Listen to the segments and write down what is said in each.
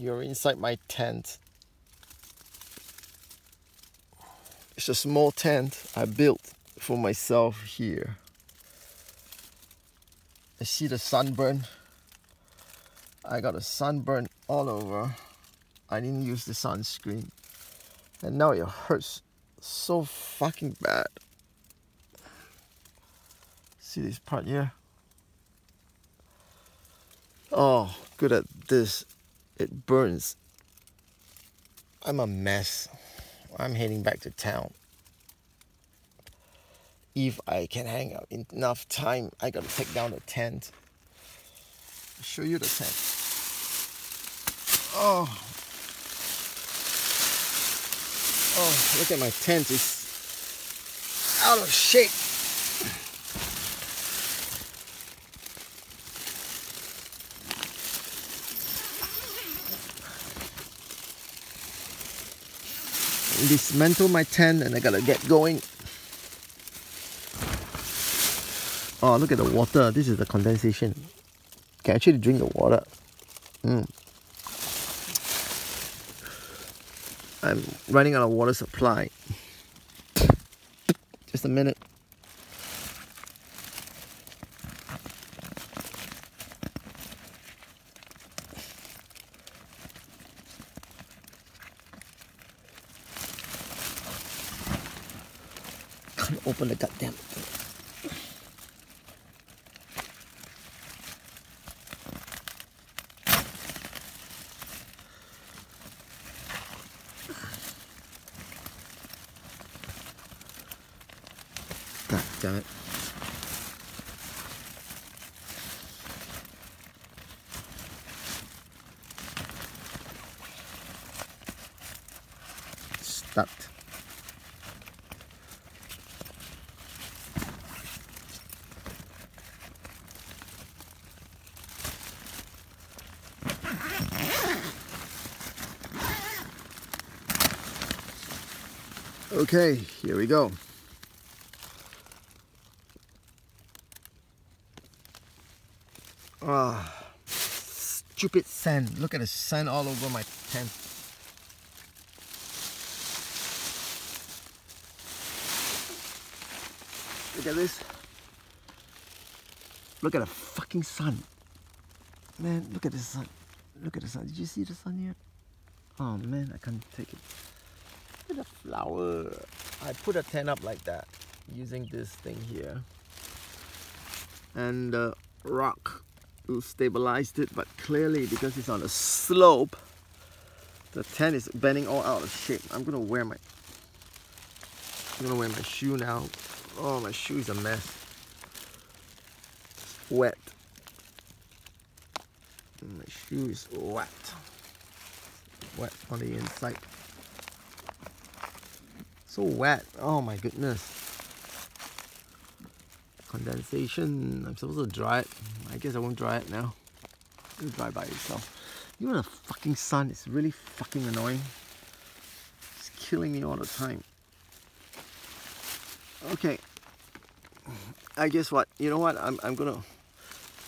You're inside my tent. It's a small tent I built for myself here. I see the sunburn. I got a sunburn all over. I didn't use the sunscreen. And now it hurts so fucking bad. See this part here? Oh, good at this. It burns. I'm a mess. I'm heading back to town. If I can hang out enough time, I gotta take down the tent. I'll show you the tent. Oh, look at my tent. It's out of shape. Dismantle my tent and I gotta get going. Oh, look at the water. This is the condensation. You can actually drink the water. I'm running out of water supply. Just a minute. Can't open the goddamn thing. God damn it. Stuck. Okay, here we go. Stupid sand. Look at the sand all over my tent. Look at this. Look at the fucking sun. Man, look at the sun. Look at the sun. Did you see the sun here? Oh man, I can't take it. Look at the flower. I put a tent up like that using this thing here. And the rock stabilized it, but clearly because it's on a slope, the tent is bending all out of shape. I'm gonna wear my shoe now. Oh, my shoe is a mess. It's wet. My shoe is wet. Wet on the inside. So wet. Oh my goodness. Condensation. I'm supposed to dry it. I guess I won't dry it now. It'll dry by itself. You know the fucking sun is really fucking annoying. It's killing me all the time. Okay. I guess what? You know what? I'm gonna.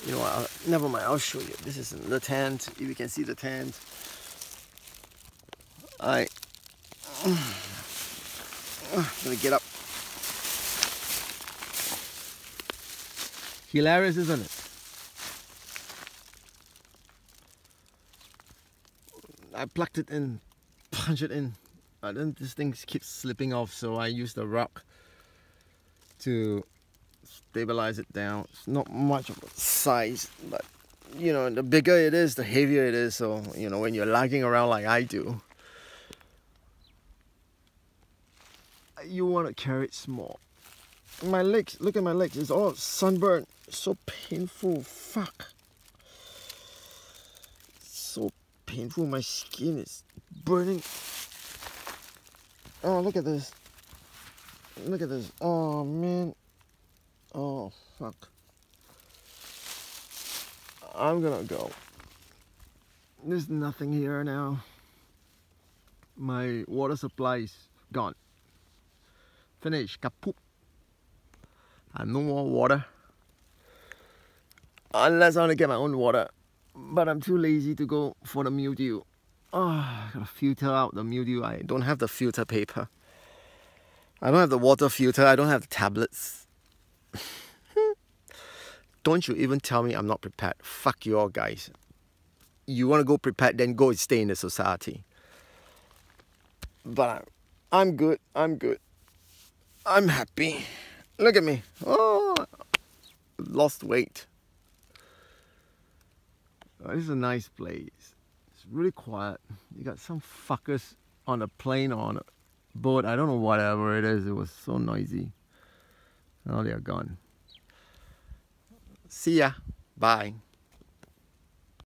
You know what? Never mind. I'll show you. This is the tent. If you can see the tent. I'm gonna get up. Hilarious, isn't it? I plugged it in, punched it in, but then this thing keeps slipping off, so I used the rock to stabilize it down. It's not much of a size, but you know, the bigger it is, the heavier it is. So you know, when you're lugging around like I do, you want to carry it small. My legs, look at my legs, it's all sunburned. So painful, fuck. So painful, my skin is burning. Oh, look at this. Look at this. Oh, man. Oh, fuck. I'm gonna go. There's nothing here now. My water supply is gone. Finished. Kaput. I have no more water. Unless I want to get my own water. But I'm too lazy to go for the mildew. Oh, I gotta filter out the mildew. I don't have the filter paper. I don't have the water filter. I don't have the tablets. Don't you even tell me I'm not prepared. Fuck you all guys. You want to go prepared, then go and stay in the society. But I'm good. I'm good. I'm happy. Look at me. Oh, lost weight. Oh, this is a nice place. It's really quiet. You got some fuckers on a plane or on a boat. I don't know, whatever it is. It was so noisy. Now they are gone. See ya. Bye.